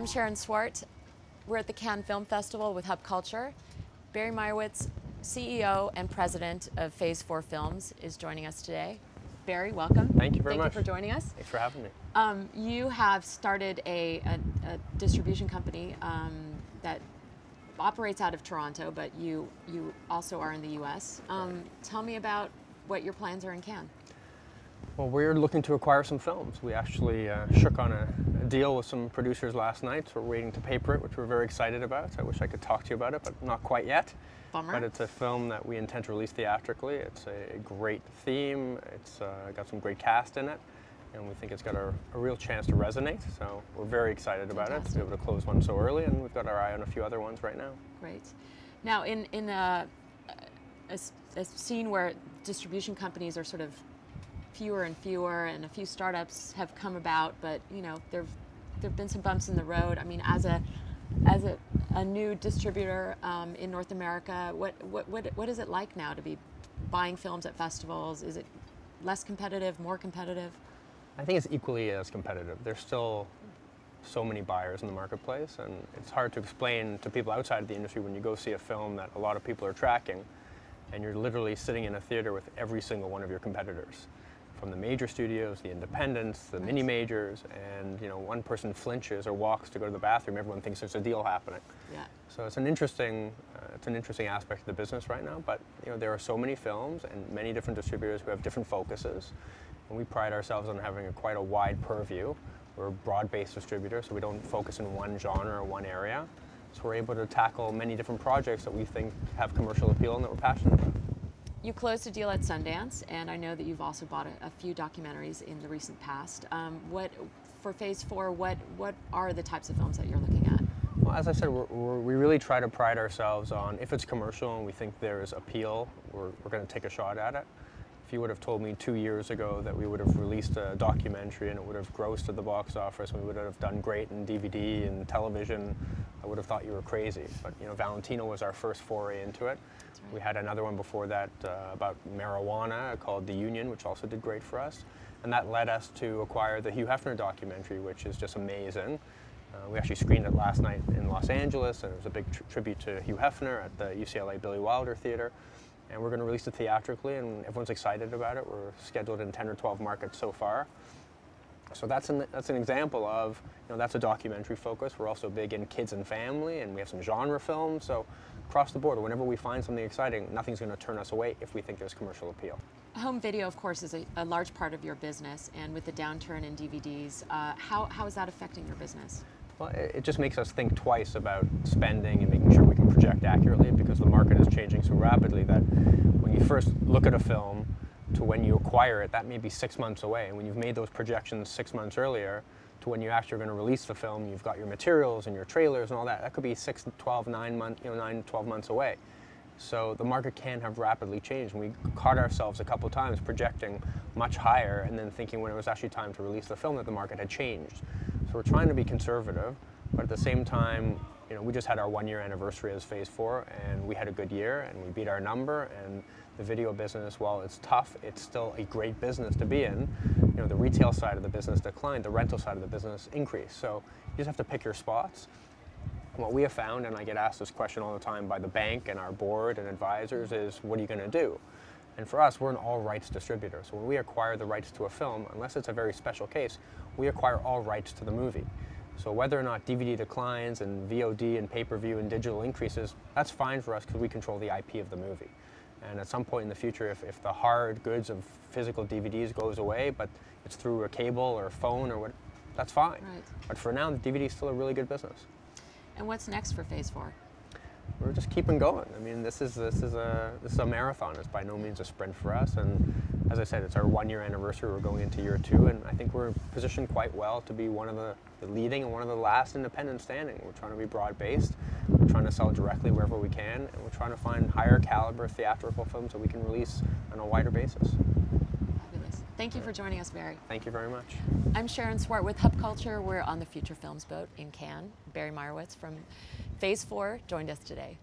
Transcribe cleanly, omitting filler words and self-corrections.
I'm Sharon Swart. We're at the Cannes Film Festival with Hub Culture. Barry Meyerowitz, CEO and president of Phase 4 Films, is joining us today. Barry, welcome. Thank you very much. Thank you for joining us. Thanks for having me. You have started a distribution company that operates out of Toronto, but you also are in the U.S. Tell me about what your plans are in Cannes. Well, we're looking to acquire some films. We actually shook on a deal with some producers last night, so we're waiting to paper it, which we're very excited about. I wish I could talk to you about it, but not quite yet. Bummer. But it's a film that we intend to release theatrically. It's a great theme. It's got some great cast in it, and we think it's got a real chance to resonate. So we're very excited about it, to be able to close one so early, and we've got our eye on a few other ones right now. Great. Now, in a scene where distribution companies are sort of fewer and fewer, and a few startups have come about, but you know there've been some bumps in the road. I mean, as a new distributor in North America, what is it like now to be buying films at festivals? Is it less competitive, more competitive? I think it's equally as competitive. There's still so many buyers in the marketplace, and it's hard to explain to people outside of the industry when you go see a film that a lot of people are tracking, and you're literally sitting in a theater with every single one of your competitors. From the major studios, the independents, the mini majors, and you know, one person flinches or walks to go to the bathroom, everyone thinks there's a deal happening. Yeah. So it's an interesting aspect of the business right now. But you know, there are so many films and many different distributors who have different focuses, and we pride ourselves on having quite a wide purview. We're a broad-based distributor, so we don't focus in one genre or one area. So we're able to tackle many different projects that we think have commercial appeal and that we're passionate about. You closed a deal at Sundance, and I know that you've also bought a few documentaries in the recent past. For Phase 4, what are the types of films that you're looking at? Well, as I said, we really try to pride ourselves on, if it's commercial and we think there is appeal, we're going to take a shot at it. If you would have told me 2 years ago that we would have released a documentary and it would have grossed at the box office and we would have done great in DVD and television, I would have thought you were crazy. But you know, Valentino was our first foray into it. Right. We had another one before that about marijuana called The Union, which also did great for us. And that led us to acquire the Hugh Hefner documentary, which is just amazing. We actually screened it last night in Los Angeles, and it was a big tribute to Hugh Hefner at the UCLA Billy Wilder Theater. And we're going to release it theatrically, and everyone's excited about it. We're scheduled in 10 or 12 markets so far. So that's an example of, you know, that's a documentary focus. We're also big in kids and family, and we have some genre films. So across the board, whenever we find something exciting, nothing's going to turn us away if we think there's commercial appeal. Home video, of course, is a large part of your business, and with the downturn in DVDs, how is that affecting your business? Well, it just makes us think twice about spending and making sure we can project accurately, because the market is changing so rapidly that when you first look at a film to when you acquire it, that may be 6 months away. And when you've made those projections 6 months earlier to when you actually are going to release the film, you've got your materials and your trailers and all that. That could be 6, 12, 9 months, 9, 12 months away. So the market can have rapidly changed. And we caught ourselves a couple times projecting much higher and then thinking when it was actually time to release the film that the market had changed. So we're trying to be conservative, but at the same time, you know, we just had our 1-year anniversary as Phase 4, and we had a good year, and we beat our number. And the video business, while it's tough, it's still a great business to be in. You know, the retail side of the business declined, the rental side of the business increased. So you just have to pick your spots. And what we have found, and I get asked this question all the time by the bank and our board and advisors, is what are you going to do? And for us, we're an all rights distributor. So when we acquire the rights to a film, unless it's a very special case, we acquire all rights to the movie. So whether or not DVD declines and VOD and pay-per-view and digital increases, that's fine for us because we control the IP of the movie. And at some point in the future, if the hard goods of physical DVDs goes away, but it's through a cable or a phone or what, that's fine. Right. But for now, the DVD is still a really good business. And what's next for Phase 4? We're just keeping going. I mean, this is a marathon. It's by no means a sprint for us. And as I said, it's our 1-year anniversary. We're going into year 2, and I think we're positioned quite well to be one of the leading and one of the last independents standing. We're trying to be broad-based. We're trying to sell directly wherever we can, and we're trying to find higher caliber theatrical films that we can release on a wider basis. Fabulous. Thank you for joining us, Barry. Thank you very much. I'm Sharon Swart with Hub Culture. We're on the Future Films boat in Cannes. Barry Meyerowitz from Phase 4 joined us today.